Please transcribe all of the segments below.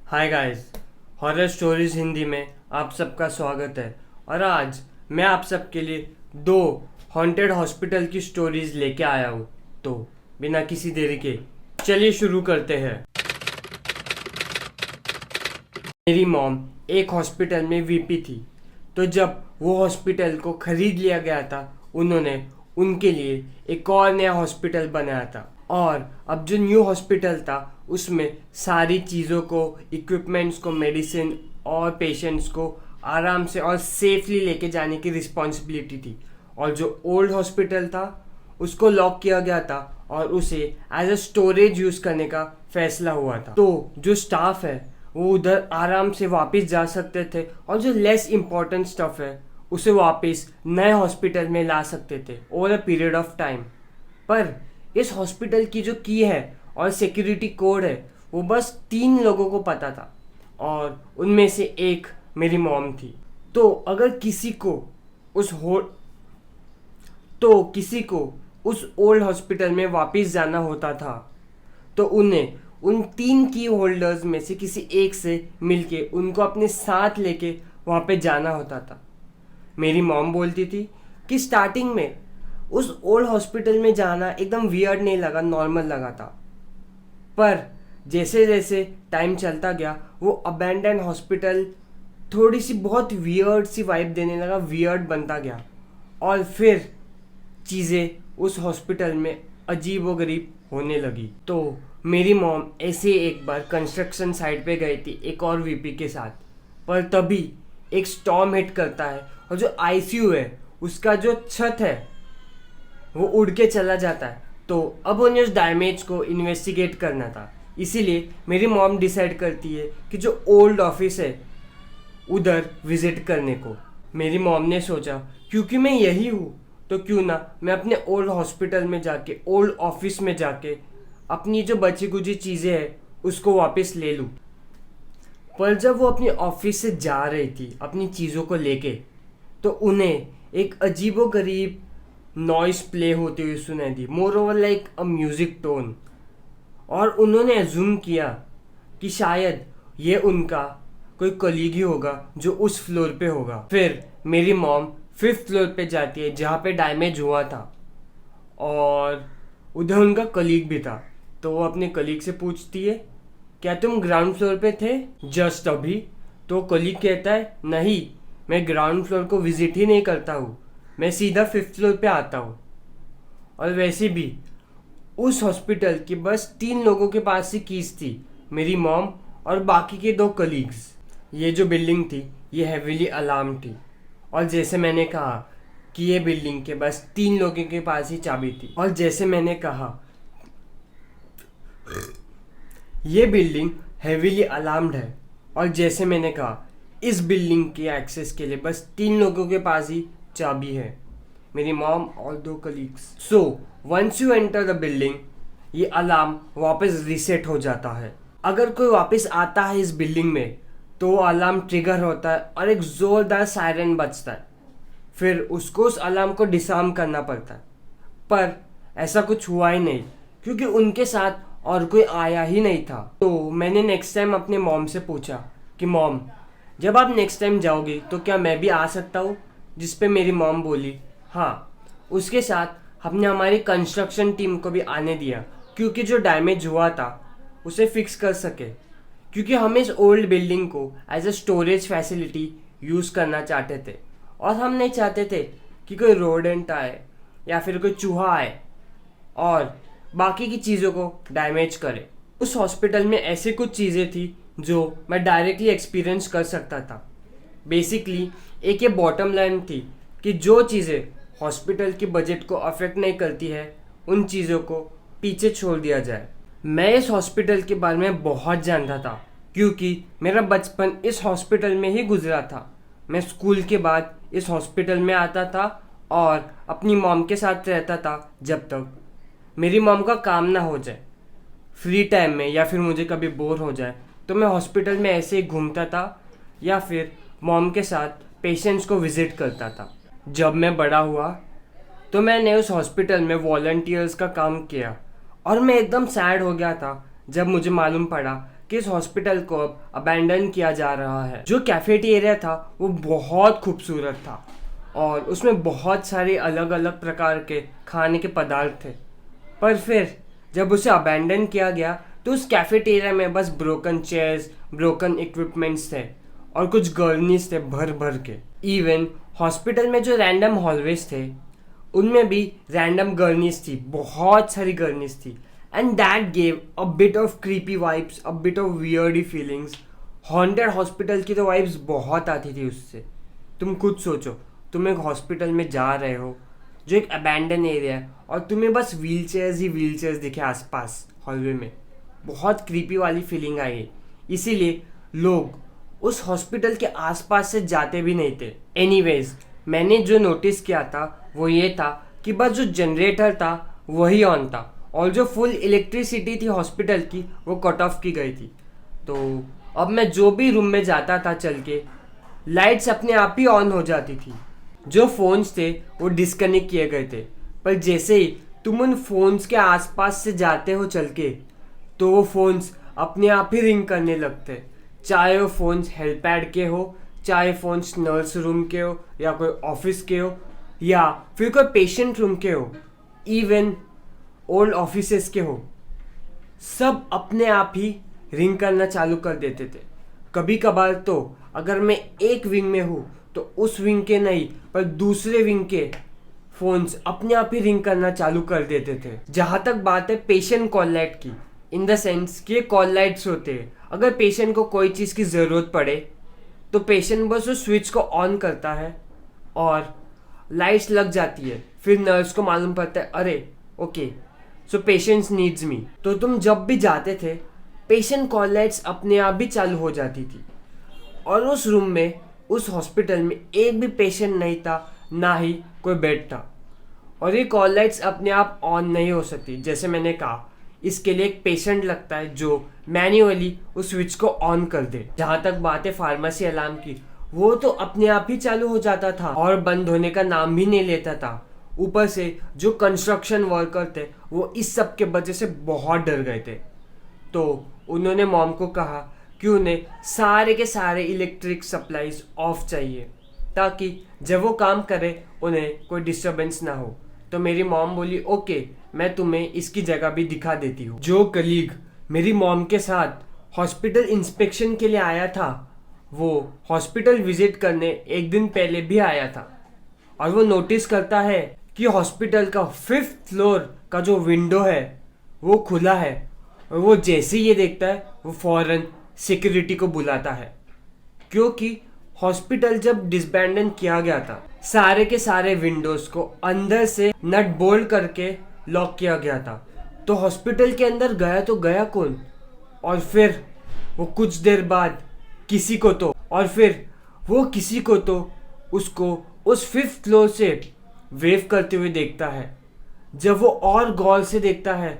Hi guys, horror stories Hindi में आप सबका स्वागत है। और आज मैं आप सबके लिए दो हॉन्टेड हॉस्पिटल की स्टोरीज लेके आया हूँ। तो बिना किसी देरी के चलिए शुरू करते हैं। मेरी मॉम एक हॉस्पिटल में वीपी थी। तो जब वो हॉस्पिटल को खरीद लिया गया था, उन्होंने उनके लिए एक और नया हॉस्पिटल बनाया था। और अब जो न्यू हॉस्पिटल था उसमें सारी चीज़ों को, इक्विपमेंट्स को, मेडिसिन और पेशेंट्स को आराम से और सेफली लेके जाने की रिस्पॉन्सिबिलिटी थी। और जो ओल्ड हॉस्पिटल था उसको लॉक किया गया था और उसे एज अ स्टोरेज यूज़ करने का फैसला हुआ था। तो जो स्टाफ है वो उधर आराम से वापस जा सकते थे और जो लेस इम्पोर्टेंट स्टफ है उसे वापस नए हॉस्पिटल में ला सकते थे over a period of time. पर इस हॉस्पिटल की जो की है और सिक्योरिटी कोड है वो बस 3 लोगों को पता था और उनमें से एक मेरी मॉम थी। तो अगर किसी को उस ओल्ड हॉस्पिटल में वापस जाना होता था तो उन्हें उन 3 की होल्डर्स में से किसी एक से मिलके उनको अपने साथ लेके वहाँ पे जाना होता था। मेरी मॉम बोलती थी कि स्टार्टिंग में उस ओल्ड हॉस्पिटल में जाना एकदम वियर्ड नहीं लगा, नॉर्मल लगा था। पर जैसे जैसे टाइम चलता गया वो अबैंडन हॉस्पिटल थोड़ी सी बहुत वियर्ड सी वाइब देने लगा, वियर्ड बनता गया। और फिर चीज़ें उस हॉस्पिटल में अजीब व गरीब होने लगी। तो मेरी मॉम ऐसे एक बार कंस्ट्रक्शन साइट पे गई थी एक और वीपी के साथ। पर तभी एक स्टॉर्म हिट करता है और जो आईसीयू है उसका जो छत है वो उड़ के चला जाता है। तो अब उन्हें उस डैमेज को इन्वेस्टिगेट करना था। इसीलिए मेरी मॉम डिसाइड करती है कि जो ओल्ड ऑफिस है उधर विजिट करने को। मेरी मॉम ने सोचा क्योंकि मैं यही हूँ तो क्यों ना मैं अपने ओल्ड हॉस्पिटल में जाके, ओल्ड ऑफिस में जाके अपनी जो बची कुची चीज़ें हैं उसको वापस ले लूँ। पर जब वो अपनी ऑफिस से जा रही थी अपनी चीज़ों को लेके तो उन्हें एक अजीबोगरीब नॉइस प्ले होती हुई सुनाई दी, more over like a music tone. और उन्होंने अज्यूम किया कि शायद ये उनका कोई कलीग ही होगा जो उस फ्लोर पे होगा। फिर मेरी मॉम 5th फ्लोर पे जाती है जहाँ पे डैमेज हुआ था और उधर उनका कलीग भी था। तो वो अपने कलीग से पूछती है, क्या तुम ग्राउंड फ्लोर पे थे जस्ट अभी? तो कलीग कहता है, नहीं, मैं ग्राउंड फ्लोर को विजिट ही नहीं करता हूँ, मैं सीधा 5th फ्लोर पे आता हूँ। और वैसे भी उस हॉस्पिटल के बस 3 लोगों के पास ही कीज थी, मेरी मॉम और बाकी के 2 कलीग्स। ये जो बिल्डिंग थी ये हेवीली अलार्म थी। और जैसे मैंने कहा कि ये बिल्डिंग के बस 3 लोगों के पास ही चाबी थी। और जैसे मैंने कहा ये बिल्डिंग हेवीली अलार्म्ड है। और जैसे मैंने कहा इस बिल्डिंग के एक्सेस के लिए बस 3 लोगों के पास ही चाबी है, मेरी मॉम और 2 colleagues. So once you enter the building ये अलार्म वापस रीसेट हो जाता है। अगर कोई वापस आता है इस बिल्डिंग में तो अलार्म ट्रिगर होता है और एक ज़ोरदार सायरन बजता है। फिर उसको उस अलार्म को डिसआर्म करना पड़ता है। पर ऐसा कुछ हुआ ही नहीं क्योंकि उनके साथ और कोई आया ही नहीं था। तो मैंने नेक्स्ट टाइम अपने मॉम से पूछा कि मॉम, जब आप नेक्स्ट टाइम जाओगी तो क्या मैं भी आ सकता हूँ? जिस पे मेरी मॉम बोली हाँ। उसके साथ हमने हमारी कंस्ट्रक्शन टीम को भी आने दिया क्योंकि जो डैमेज हुआ था उसे फिक्स कर सके। क्योंकि हम इस ओल्ड बिल्डिंग को as a storage facility use करना चाहते थे और हम नहीं चाहते थे कि कोई रोडेंट आए या फिर कोई चूहा आए और बाकी की चीज़ों को डैमेज करे। उस हॉस्पिटल में ऐसे कुछ चीज़ें थी जो मैं डायरेक्टली एक्सपीरियंस कर सकता था। बेसिकली एक ये बॉटम लाइन थी कि जो चीज़ें हॉस्पिटल के बजट को अफेक्ट नहीं करती है उन चीज़ों को पीछे छोड़ दिया जाए। मैं इस हॉस्पिटल के बारे में बहुत जानता था क्योंकि मेरा बचपन इस हॉस्पिटल में ही गुजरा था। मैं स्कूल के बाद इस हॉस्पिटल में आता था और अपनी मॉम के साथ रहता था जब तक मेरी मॉम का काम ना हो जाए। फ्री टाइम में या फिर मुझे कभी बोर हो जाए तो मैं हॉस्पिटल में ऐसे ही घूमता था या फिर मॉम के साथ पेशेंट्स को विजिट करता था। जब मैं बड़ा हुआ तो मैंने उस हॉस्पिटल में वॉलंटियर्स का काम किया और मैं एकदम सैड हो गया था जब मुझे मालूम पड़ा कि इस हॉस्पिटल को अब अबैंडन किया जा रहा है। जो कैफेटेरिया था वो बहुत खूबसूरत था और उसमें बहुत सारे अलग अलग प्रकार के खाने के पदार्थ थे, पर फिर जब उसे अबैंडन किया गया तो उस कैफेटेरिया में बस ब्रोकन चेयर्स, ब्रोकन इक्विपमेंट्स थे और कुछ गर्नीस थे भर भर के। इवन हॉस्पिटल में जो रैंडम हॉलवेज थे उनमें भी रैंडम गर्नीस थी, बहुत सारी गर्नीस थी, and that gave a bit of creepy vibes, a bit of weirdy feelings. Haunted hospital की तो वाइब्स बहुत आती थी उससे। तुम खुद सोचो, तुम एक हॉस्पिटल में जा रहे हो जो एक अबैंडन एरिया है और तुम्हें बस व्हीलचेयर्स ही व्हीलचेयर्स दिखे आसपास हॉलवे में। बहुत क्रीपी वाली फीलिंग आई, इसीलिए लोग उस हॉस्पिटल के आसपास से जाते भी नहीं थे। एनीवेज, मैंने जो नोटिस किया था वो ये था कि बस जो जनरेटर था वही ऑन था और जो फुल इलेक्ट्रिसिटी थी हॉस्पिटल की वो कट ऑफ की गई थी। तो अब मैं जो भी रूम में जाता था चल के, लाइट्स अपने आप ही ऑन हो जाती थी। जो फोन्स थे वो डिस्कनेक्ट किए गए थे, पर जैसे ही तुम उन फोन्स के आसपास से जाते हो चल के, तो वो फोन्स अपने आप ही रिंग करने लगते। चाहे वो फोन्स हेल्पैड के हो, चाहे फोन्स नर्स रूम के हो, या कोई ऑफिस के हो, या फिर कोई पेशेंट रूम के हो, इवन ओल्ड ऑफिसेस के हो, सब अपने आप ही रिंग करना चालू कर देते थे। कभी कभार तो अगर मैं एक विंग में हूँ तो उस विंग के नहीं पर दूसरे विंग के फोन्स अपने आप ही रिंग करना चालू कर देते थे। जहाँ तक बात है पेशेंट कॉल लाइट की, इन द सेंस कि ये कॉल लाइट्स होते हैं। अगर पेशेंट को कोई चीज़ की ज़रूरत पड़े तो पेशेंट बस उस स्विच को ऑन करता है और लाइट्स लग जाती है। फिर नर्स को मालूम पड़ता है, अरे ओके, सो पेशेंट्स नीड्स मी। तो तुम जब भी जाते थे पेशेंट कॉल लाइट्स अपने आप भी चालू हो जाती थी और उस रूम में, उस हॉस्पिटल में एक भी पेशेंट नहीं था, ना ही कोई बेड था। और ये कॉल लाइट्स अपने आप ऑन नहीं हो सकती, जैसे मैंने कहा इसके लिए एक पेशेंट लगता है जो मैन्युअली उस स्विच को ऑन कर दे। जहाँ तक बात है फार्मेसी अलार्म की, वो तो अपने आप ही चालू हो जाता था और बंद होने का नाम भी नहीं लेता था। ऊपर से जो कंस्ट्रक्शन वर्कर थे वो इस सब के वजह से बहुत डर गए थे, तो उन्होंने मॉम को कहा कि उन्हें सारे के सारे इलेक्ट्रिक सप्लाईज ऑफ चाहिए ताकि जब वो काम करे उन्हें कोई डिस्टरबेंस ना हो। तो मेरी मॉम बोली, ओके, मैं तुम्हें इसकी जगह भी दिखा देती हूँ। जो कलीग मेरी मॉम के साथ हॉस्पिटल इंस्पेक्शन के लिए आया था वो हॉस्पिटल विजिट करने एक दिन पहले भी आया था और वो नोटिस करता है कि हॉस्पिटल का 5th फ्लोर का जो विंडो है वो खुला है और वो जैसे ये देखता है वो फौरन सिक्योरिटी को बुलाता है, क्योंकि हॉस्पिटल जब डिसबैंडन किया गया था सारे के सारे विंडोज को अंदर से नट बोल्ट करके लॉक किया गया था। तो हॉस्पिटल के अंदर गया तो गया कौन? और फिर वो कुछ देर बाद किसी को तो उसको उस 5th फ्लोर से वेव करते हुए देखता है। जब वो और गौर से देखता है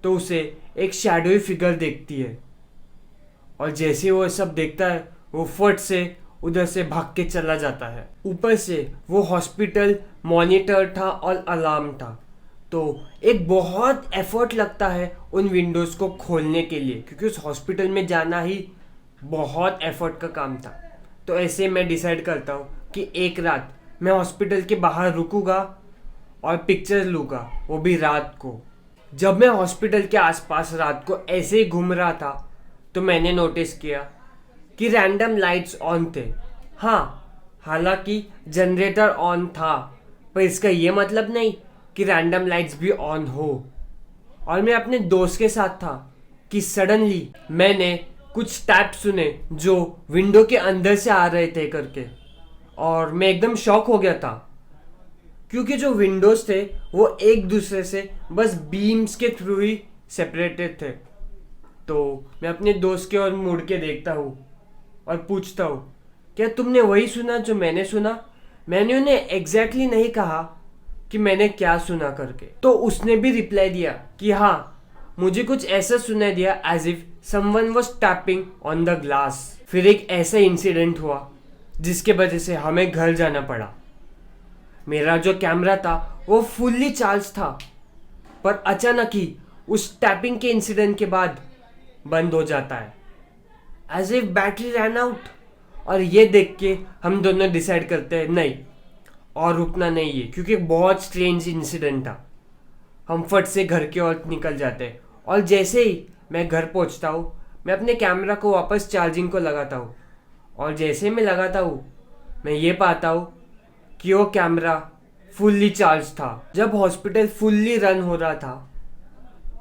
तो उसे एक शैडोई फिगर देखती है और जैसे वो सब देखता है वो फट से उधर से भाग के चला जाता है। ऊपर से वो हॉस्पिटल मॉनिटर था और अलार्म था, तो एक बहुत एफर्ट लगता है उन विंडोज़ को खोलने के लिए, क्योंकि उस हॉस्पिटल में जाना ही बहुत एफर्ट का काम था। तो ऐसे मैं डिसाइड करता हूँ कि एक रात मैं हॉस्पिटल के बाहर रुकूंगा और पिक्चर लूँगा, वो भी रात को। जब मैं हॉस्पिटल के आसपास रात को ऐसे ही घूम रहा था तो मैंने नोटिस किया कि रैंडम लाइट्स ऑन थे। हाँ, हालांकि जनरेटर ऑन था, पर इसका ये मतलब नहीं कि रैंडम लाइट्स भी ऑन हो। और मैं अपने दोस्त के साथ था कि सडनली मैंने कुछ टैप सुने जो विंडो के अंदर से आ रहे थे करके, और मैं एकदम शॉक हो गया था क्योंकि जो विंडोज थे वो एक दूसरे से बस बीम्स के थ्रू ही सेपरेटेड थे। तो मैं अपने दोस्त की ओर मुड़ के देखता हूँ और पूछता हूँ, क्या तुमने वही सुना जो मैंने सुना? मैंने उन्हें एग्जैक्टली नहीं कहा कि मैंने क्या सुना करके, तो उसने भी रिप्लाई दिया कि हाँ, मुझे कुछ ऐसा सुनाई दिया as if someone was tapping on the glass. फिर एक ऐसा इंसिडेंट हुआ जिसके वजह से हमें घर जाना पड़ा। मेरा जो कैमरा था वो फुल्ली चार्ज था, पर अचानक ही उस टैपिंग के इंसिडेंट के बाद बंद हो जाता है। As if battery run out. और ये देख के हम दोनों डिसाइड करते हैं नहीं, और रुकना नहीं है, क्योंकि बहुत स्ट्रेंज इंसिडेंट था। हम फट से घर की ओर निकल जाते हैं, और जैसे ही मैं घर पहुंचता हूँ, मैं अपने कैमरा को वापस चार्जिंग को लगाता हूँ, और जैसे मैं लगाता हूँ मैं ये पाता हूँ कि वो कैमरा फुल्ली चार्ज था। जब हॉस्पिटल फुल्ली रन हो रहा था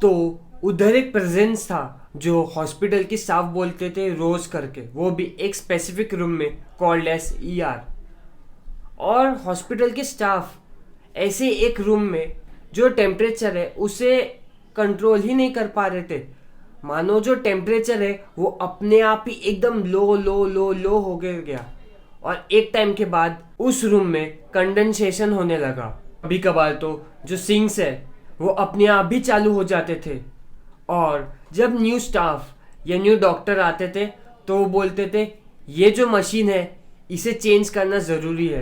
तो उधर एक प्रेजेंस था जो हॉस्पिटल की स्टाफ बोलते थे रोज करके, वो भी एक स्पेसिफिक रूम में कॉल्ड एस ER। और हॉस्पिटल के स्टाफ ऐसे एक रूम में जो टेम्परेचर है उसे कंट्रोल ही नहीं कर पा रहे थे। मानो जो टेम्परेचर है वो अपने आप ही एकदम लो लो लो लो हो गया, और एक टाइम के बाद उस रूम में कंडेंसेशन होने लगा। कभी कभार तो जो सिंक्स है वो अपने आप भी चालू हो जाते थे, और जब न्यू स्टाफ या न्यू डॉक्टर आते थे तो वो बोलते थे ये जो मशीन है इसे चेंज करना ज़रूरी है,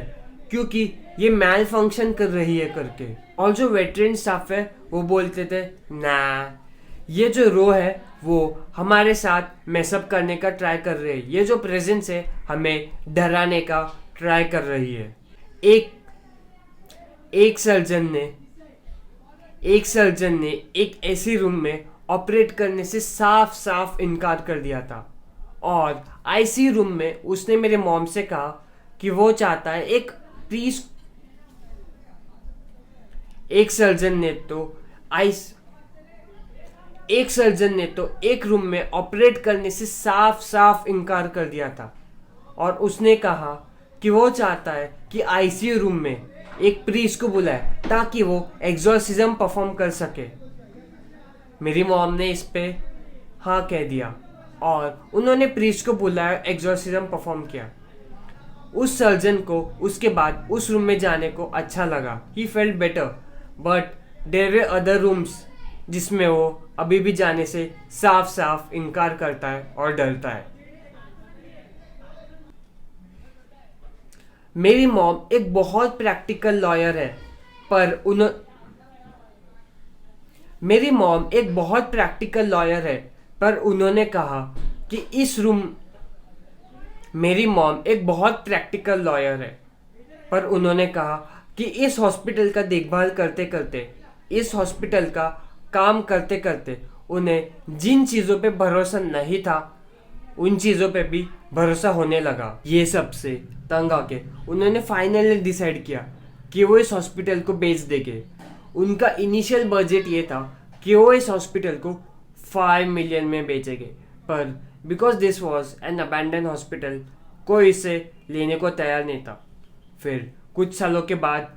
क्योंकि ये मैल फंक्शन कर रही है करके। और जो वेटरन स्टाफ है वो बोलते थे ना, ये जो रो है वो हमारे साथ मैसअप करने का ट्राई कर रही है, ये जो प्रेजेंस है हमें डराने का ट्राई कर रही है। एक सर्जन ने एक ऐसी रूम में ऑपरेट करने से साफ साफ इनकार कर दिया था, और ICU रूम में उसने मेरे मॉम से कहा कि वो चाहता है एक सर्जन ने तो एक रूम में ऑपरेट करने से साफ साफ इनकार कर दिया था, और उसने कहा कि वो चाहता है कि ICU रूम में एक प्रीस्ट को बुलाए ताकि वो एग्जॉर्सिज्म परफॉर्म कर सके। मेरी मॉम ने इस पे हाँ कह दिया, और उन्होंने प्रीस्ट को बुलाया, एग्जॉर्सिज्म परफॉर्म किया। उस सर्जन को उसके बाद उस रूम में जाने को अच्छा लगा, he felt better, but their way other rooms जिसमें वो अभी भी जाने से साफ साफ इनकार करता है और डरता है। मेरी मॉम एक बहुत प्रैक्टिकल लॉयर है, पर उन्होंने कहा कि इस हॉस्पिटल का देखभाल करते करते, इस हॉस्पिटल का काम करते करते उन्हें जिन चीज़ों पे भरोसा नहीं था उन चीज़ों पे भी भरोसा होने लगा। ये सब से तंग आके उन्होंने फाइनली डिसाइड किया कि वो इस हॉस्पिटल को बेच देंगे। उनका इनिशियल बजट ये था कि वो इस हॉस्पिटल को 5 मिलियन में बेचेंगे, पर because this was an abandon hospital कोई इसे लेने को तैयार नहीं था। फिर कुछ सालों के बाद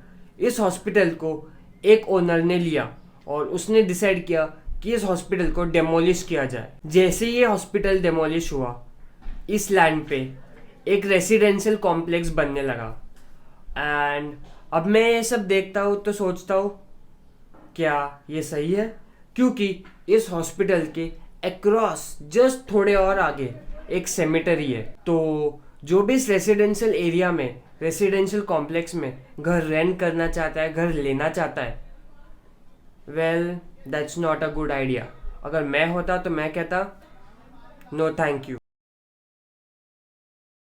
इस हॉस्पिटल को एक ओनर ने लिया, और उसने डिसाइड किया कि इस हॉस्पिटल को डेमोलिश किया जाए। जैसे ये हॉस्पिटल डेमोलिश हुआ, इस लैंड पे एक रेसिडेंशियल कॉम्प्लेक्स बनने लगा। एंड अब मैं ये सब देखता हूँ तो सोचता हूँ क्या ये सही है, क्योंकि इस हॉस्पिटल के अक्रॉस जस्ट थोड़े और आगे एक सेमेटरी है। तो जो भी इस रेसिडेंशियल कॉम्प्लेक्स में घर रेंट करना चाहता है, घर लेना चाहता है, well that's not a good idea. अगर मैं होता तो मैं कहता नो थैंक यू।